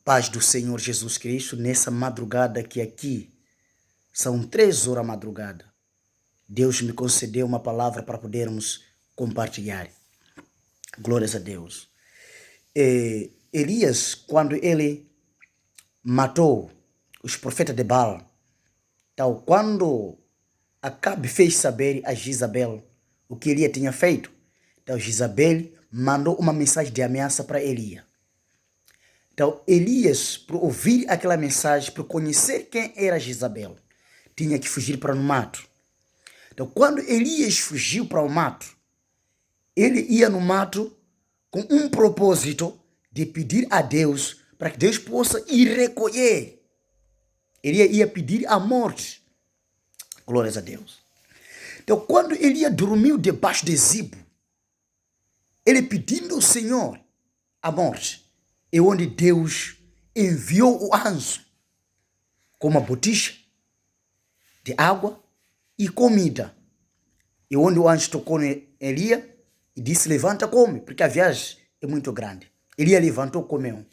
Paz do Senhor Jesus Cristo, nessa madrugada que aqui são 3 horas da madrugada. Deus me concedeu uma palavra para podermos compartilhar. Glórias a Deus. Elias, quando ele matou os profetas de Baal, então, quando Acabe fez saber a Jezabel o que Elias tinha feito, então Jezabel mandou uma mensagem de ameaça para Elias. Então, Elias, para ouvir aquela mensagem, para conhecer quem era Jezabel, tinha que fugir para o mato. Então, quando Elias fugiu para o mato, ele ia no mato com um propósito de pedir a Deus para que Deus possa ir recolher. Ele ia pedir a morte. Glórias a Deus. Então, quando Elias dormiu debaixo de Zibo, ele pedindo ao Senhor a morte, é onde Deus enviou o anjo com uma botija de água e comida. E onde o anjo tocou em Elias e disse: levanta, come, porque a viagem é muito grande. Elias levantou, comeu.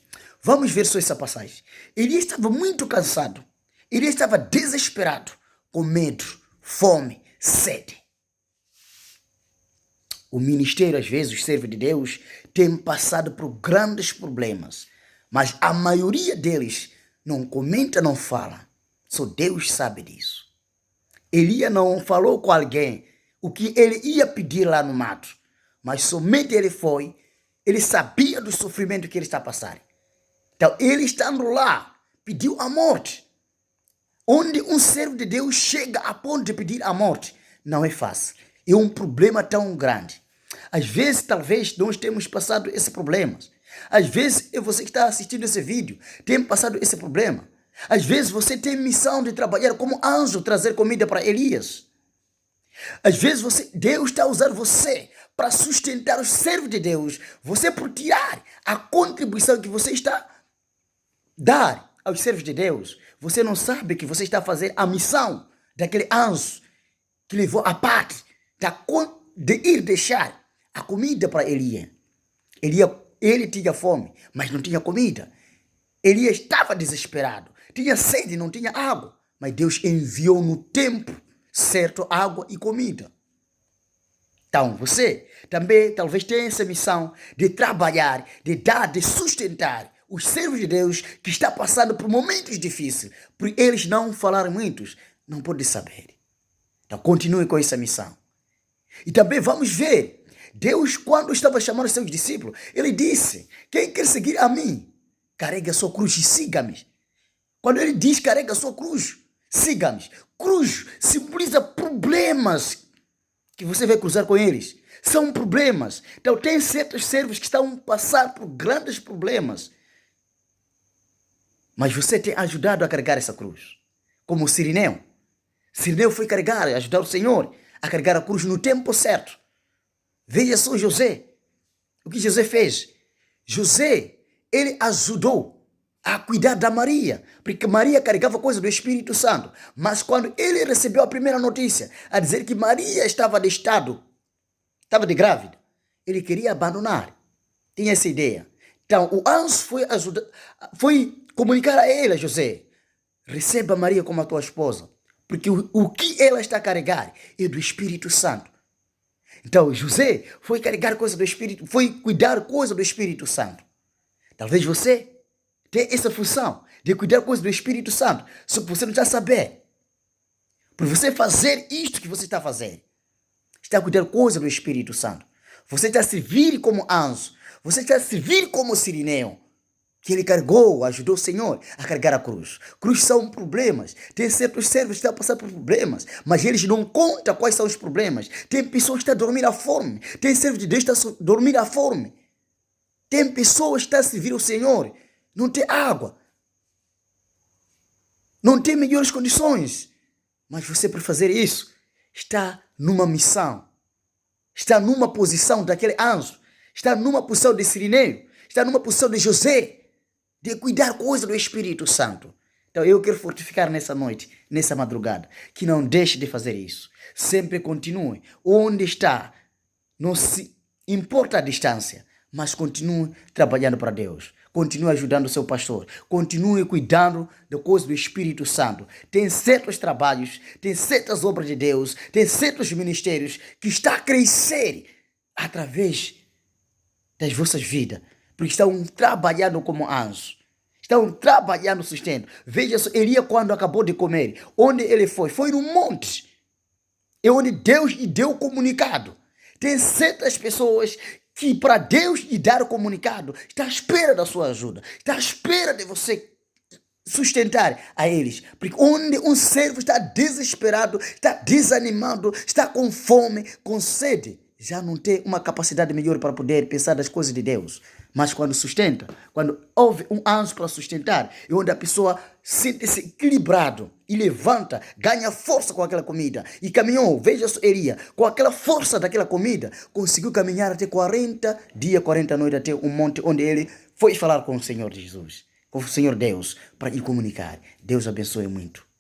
Vamos ver só essa passagem. Elias estava muito cansado. Elias estava desesperado, com medo, fome, sede. O ministério, às vezes, os servos de Deus têm passado por grandes problemas, mas a maioria deles não comenta, não fala. Só Deus sabe disso. Elias não falou com alguém o que ele ia pedir lá no mato, mas somente ele foi, ele sabia do sofrimento que ele está passando. Então, ele estando lá, pediu a morte. Onde um servo de Deus chega a ponto de pedir a morte, não é fácil. É um problema tão grande. Às vezes, talvez, nós temos passado esses problemas. Às vezes, você que está assistindo esse vídeo tem passado esse problema. Às vezes, você tem missão de trabalhar como anjo, trazer comida para Elias. Às vezes, Deus está usando você para sustentar os servos de Deus. Você por tirar a contribuição que você está a dar aos servos de Deus. Você não sabe que você está a fazer a missão daquele anjo que levou a parte de ir deixar a comida para Elias. Ele tinha fome, mas não tinha comida. Elias estava desesperado. Tinha sede, não tinha água. Mas Deus enviou no tempo certo água e comida. Então, você também talvez tenha essa missão de trabalhar, de dar, de sustentar os servos de Deus que estão passando por momentos difíceis. Por eles não falarem muitos, não podem saber. Então, continue com essa missão. E também vamos ver, Deus, quando estava chamando os seus discípulos, ele disse: quem quer seguir a mim, carrega a sua cruz e siga-me. Quando ele diz carrega a sua cruz, siga-me. Cruz simboliza problemas que você vai cruzar com eles. São problemas. Então, tem certos servos que estão a passar por grandes problemas. Mas você tem ajudado a carregar essa cruz. Como o Sirineu. Sirineu foi carregar, ajudar o Senhor a carregar a cruz no tempo certo. Veja só José. O que José fez? José, ele ajudou a cuidar da Maria, porque Maria carregava coisa do Espírito Santo. Mas quando ele recebeu a primeira notícia, a dizer que Maria estava de estado, estava de grávida, ele queria abandonar. Tinha essa ideia. Então, o anjo foi comunicar a ele, José: receba Maria como a tua esposa, porque o que ela está a carregar é do Espírito Santo. Então, José foi carregar coisa do Espírito, foi cuidar coisa do Espírito Santo. Talvez você tenha essa função de cuidar coisa do Espírito Santo, só que você não está a saber. Por você fazer isto que você está a fazer, está a cuidar coisa do Espírito Santo. Você está a servir como anjo, você está a servir como Sirineu, que ele carregou, ajudou o Senhor a carregar a cruz. Cruz são problemas. Tem certos servos que estão a passar por problemas, mas eles não contam quais são os problemas. Tem pessoas que estão a dormir à fome. Tem servos de Deus que estão a dormir à fome. Tem pessoas que estão a servir o Senhor, não tem água, não tem melhores condições. Mas você, para fazer isso, está numa missão. Está numa posição daquele anjo. Está numa posição de Sirineu. Está numa posição de José, de cuidar coisa do Espírito Santo. Então eu quero fortificar nessa noite, nessa madrugada, que não deixe de fazer isso. Sempre continue onde está. Não se importa a distância, mas continue trabalhando para Deus. continue ajudando o seu pastor, continue cuidando da coisa do Espírito Santo. Tem certos trabalhos, tem certas obras de Deus, tem certos ministérios que está a crescer através das vossas vidas, porque estão trabalhando como anjos. Estão trabalhando sustento. Veja só, Elia quando acabou de comer, onde ele foi? Foi no monte. É onde Deus lhe deu o comunicado. Tem certas pessoas que para Deus lhe dar o comunicado, está à espera da sua ajuda. Está à espera de você sustentar a eles. Porque onde um servo está desesperado, está desanimado, está com fome, com sede, já não tem uma capacidade melhor para poder pensar das coisas de Deus. Mas quando sustenta, quando houve um anjo para sustentar, é onde a pessoa sente-se equilibrado e levanta, ganha força com aquela comida. E caminhou, veja só, Elia, com aquela força daquela comida, conseguiu caminhar até 40 dias, 40 noites, até um monte onde ele foi falar com o Senhor Jesus, com o Senhor Deus, para lhe comunicar. Deus abençoe muito.